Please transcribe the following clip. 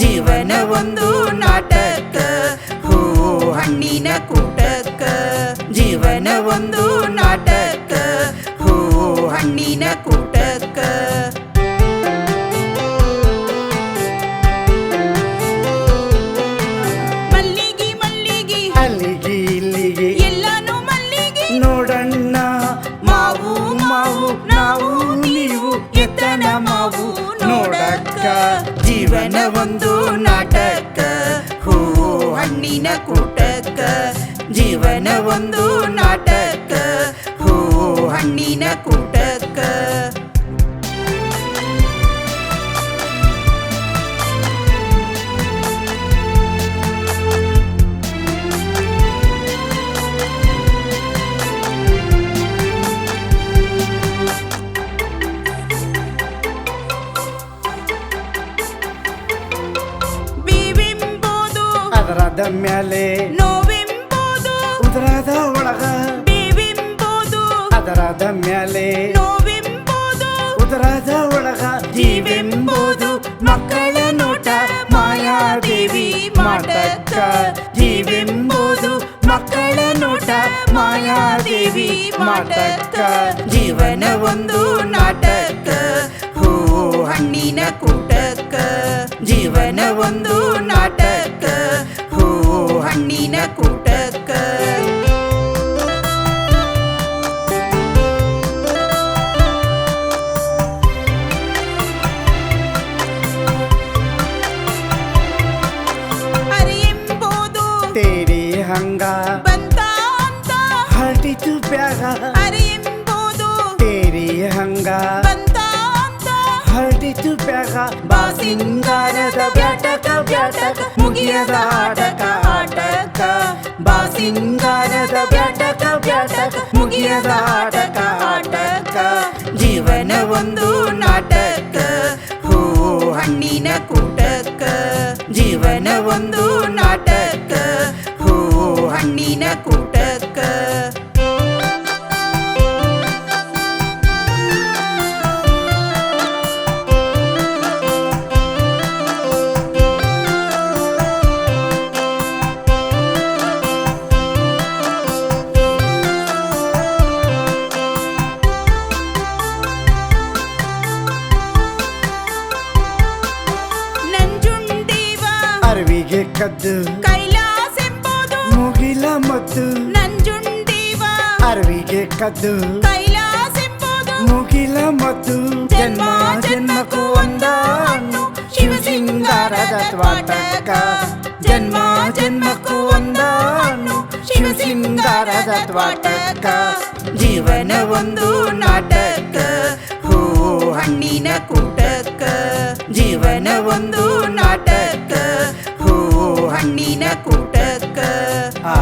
ಜೀವನ ಒಂದು ನಾಟಕ ಹೂ ಹಣ್ಣಿನ ಕೂಟಕ. ಜೀವನ ಒಂದು ನಾಟಕ ಹೂ ಹಣ್ಣಿನ ಕೂಟಕ. ಮಲ್ಲಿಗೆ ಮಲ್ಲಿಗೆ ಅಲ್ಲಿಗೆ ಇಲ್ಲಿಗೆ ಎಲ್ಲಾನು ಮಲ್ಲಿಗೆ ನೋಡಣ್ಣ. ಮಾವು ಮಾವು ನಾವು ನೀವು ಎತ್ತನ ಮಾವು ನೋಡಕ್ಕ. ಜೀವನ ಒಂದು ನಾಟಕ ಹೂ ಹಣ್ಣಿನ ಕೂಟಕ. ಜೀವನ ಒಂದು ನಾಟಕ ಹೂ ಹಣ್ಣಿನ ಕೂಟಕ. ಅದರದ ಮ್ಯಾಲೆ ನೋವೆಂಬುದು ಉದರದ ಒಳಗ. ಬೇವೆಂಬುದು ಅದರದ ಮ್ಯಾಲೆ ನೋವೆಂಬುದು ಉದರದ ಒಳಗ. ಜೀವೆಂಬುದು ಮಕ್ಕಳ ನೋಟ ಮಾಯಾದೇವಿ ಮಾಟಕ್ಕ. ಜೀವೆಂಬುದು ಮಕ್ಕಳ ನೋಟ ಮಾಯಾದೇವಿ ಮಾಟಕ್ಕ. ಜೀವನ ಒಂದು ನಾಟಕ ಹೂ ಹಣ್ಣಿನ ಕೂಟಕ. ಜೀವನ ಒಂದು ನಾಟಕ ಹೂ ಹಣ್ಣಿನ ಕೂಟಕ. ಅರೆಯೆಂಬುದು ತೇರಿ ಹಂಗ ಬಂತ ಅಂತ ಹರಟಿತು ಬ್ಯಾಗ. ಅರೆಯೆಂಬುದು ತೇರಿ ಹಂಗ ಬಂತ ಅಂತ ಹರಟಿತು ಬ್ಯಾಗ. ಬಾಸಿಂಗಾರದ ಬ್ಯಾಟಕ ಬ್ಯಾಟಕ ಮುಗಿಯದ ಆಟಕ ಆಟಕ. ಬಾಸಿಂಗಾರದ ಬ್ಯಾಟಕ ಬ್ಯಾಟಕ ಮುಗಿಯದ ಆಟಕ ಆಟಕ. ಜೀವನ ಒಂದು ನಾಟಕ ಹೂ ಹಣ್ಣಿನ ಕೂಟಕ. ಜೀವನ ಒಂದು ನಾಟಕ ಹೂ ಹಣ್ಣಿನ ಕೂಟಕ. ನಂಜುಂಡೇವ ಅರಿವಿಗೆ ಕದ್ದು ಕೈಲಾಸೆಂಬುದು ಮುಗಿಲ ಮದ್ದು. ನಂಜುಂಡೇವ ಅರಿವಿಗೆ ಕದ್ದು ಕೈಲಾಸೆಂಬುದು ಮುಗಿಲ ಮದ್ದು. ಜನ್ಮ ಜನ್ಮಕ್ಕೂ ಒಂದ ಹಣ್ಣು ಶಿವಸಿಂಗಾರದ ತ್ವಾಟಕ. ಜನ್ಮ ಜನ್ಮಕ್ಕೂ ಒಂದ ಹಣ್ಣು ಶಿವಸಿಂಗಾರದ ತ್ವಾಟಕ. ಜೀವನ ಒಂದು ನಾಟಕ ಹೂ ಹಣ್ಣಿನ ಕೂಟಕ. ಜೀವನ ಒಂದು ನಾಟಕ ಹೂ ಹಣ್ಣಿನ ಕೂಟಕ. ಆ